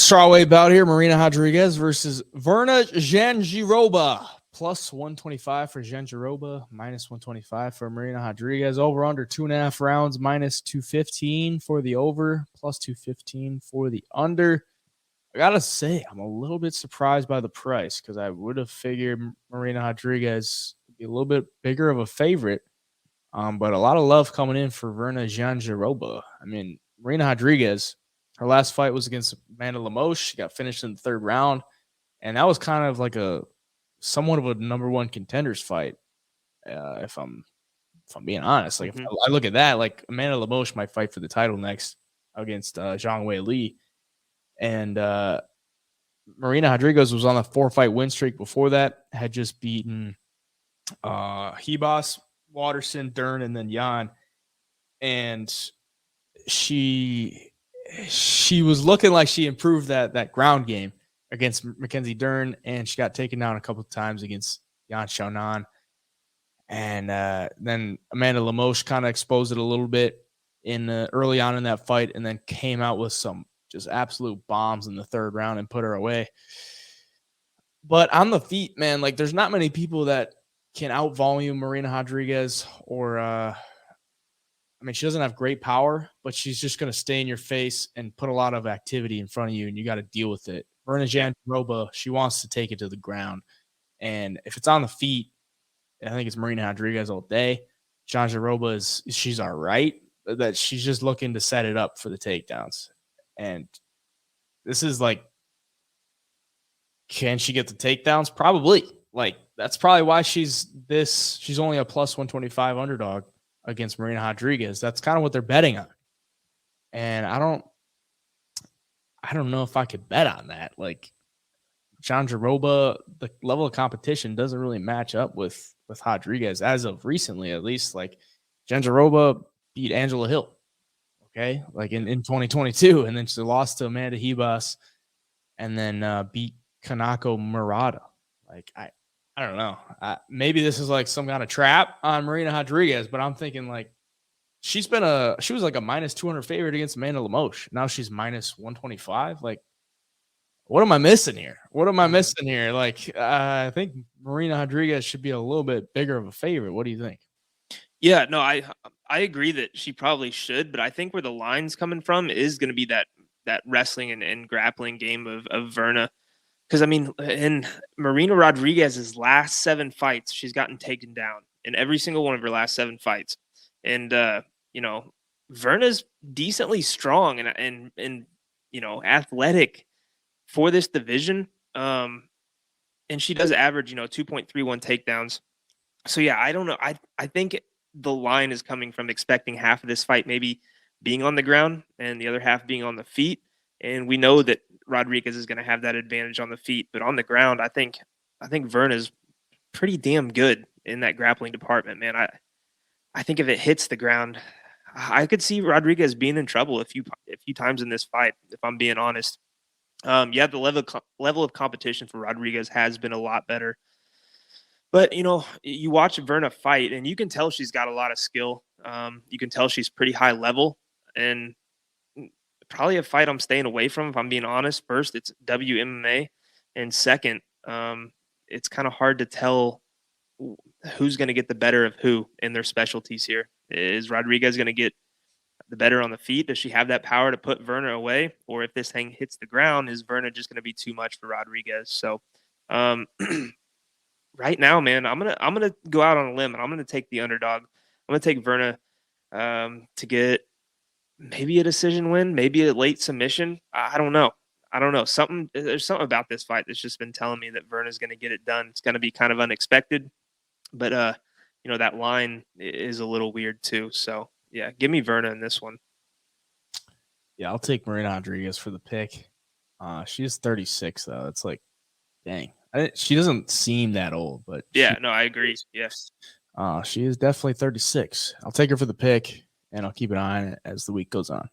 Strawweight bout here. Marina Rodriguez versus Virna Jandiroba. Plus 125 for Jandiroba. Minus 125 for Marina Rodriguez. Over under 2.5 rounds. Minus 215 for the over. Plus 215 for the under. I gotta say, I'm a little bit surprised by the price because I would have figured Marina Rodriguez would be a little bit bigger of a favorite. But a lot of love coming in for Virna Jandiroba. I mean, Marina Rodriguez, her last fight was against Amanda Lemos. She got finished in the third round, and that was kind of like a somewhat of a number one contenders fight. If I'm being honest, like if I look at that, like Amanda Lemos might fight for the title next against Zhang Wei Li, and Marina Rodriguez was on a 4-fight win streak before that. Had just beaten Hebos, Waterson, Dern, and then Jan, and she was looking like she improved that ground game against Mackenzie Dern, and she got taken down a couple of times against Yan Xiaonan. And then Amanda Lemos kind of exposed it a little bit in early on in that fight, and then came out with some just absolute bombs in the third round and put her away. But on the feet, man, like there's not many people that can out volume Marina Rodriguez or I mean, she doesn't have great power, but she's just going to stay in your face and put a lot of activity in front of you, and you got to deal with it. Virna Jandiroba, she wants to take it to the ground. And if it's on the feet, I think it's Marina Rodriguez all day. Jandiroba she's all right, that she's just looking to set it up for the takedowns. And this is like, can she get the takedowns? Probably. Like, that's probably why she's only a plus 125 underdog against Marina Rodriguez. That's kind of what they're betting on. And I don't know if I could bet on that. Like, Jandiroba, the level of competition doesn't really match up with Rodriguez as of recently, at least. Like, Jandiroba beat Angela Hill, okay? Like in 2022, and then she lost to Amanda Hebos, and then beat Kanako Murata. Like, I don't know. Maybe this is like some kind of trap on Marina Rodriguez, but I'm thinking like she was like a minus 200 favorite against Amanda Lemos. Now she's minus 125. Like, what am I missing here? Like, I think Marina Rodriguez should be a little bit bigger of a favorite. What do you think? Yeah, no, I agree that she probably should, but I think where the line's coming from is going to be that wrestling and grappling game of Virna. Because, I mean, in Marina Rodriguez's last 7 fights, she's gotten taken down in every single one of her last 7 fights. And, Virna's decently strong and athletic for this division. And she does average, 2.31 takedowns. So, yeah, I don't know. I think the line is coming from expecting half of this fight maybe being on the ground and the other half being on the feet. And we know that Rodriguez is going to have that advantage on the feet, but on the ground, I think Virna's pretty damn good in that grappling department, man. I think if it hits the ground, I could see Rodriguez being in trouble a few times in this fight, if I'm being honest. The level of competition for Rodriguez has been a lot better. But, you watch Virna fight, and you can tell she's got a lot of skill. You can tell she's pretty high level, and probably a fight I'm staying away from, if I'm being honest. First, it's WMMA, and second, it's kind of hard to tell who's going to get the better of who in their specialties here. Is Rodriguez going to get the better on the feet? Does she have that power to put Virna away? Or if this thing hits the ground, is Virna just going to be too much for Rodriguez? So right now, man, I'm gonna go out on a limb, and I'm gonna take the underdog. I'm gonna take Virna to get maybe a decision win, maybe a late submission. I don't know. There's something about this fight that's just been telling me that Virna's going to get it done. It's going to be kind of unexpected, but that line is a little weird too. So yeah, give me Virna in this one. Yeah, I'll take Marina Rodriguez for the pick. She is 36 though. It's like, dang, she doesn't seem that old, but yeah, no, I agree. Yes, she is definitely 36. I'll take her for the pick, and I'll keep an eye on it as the week goes on.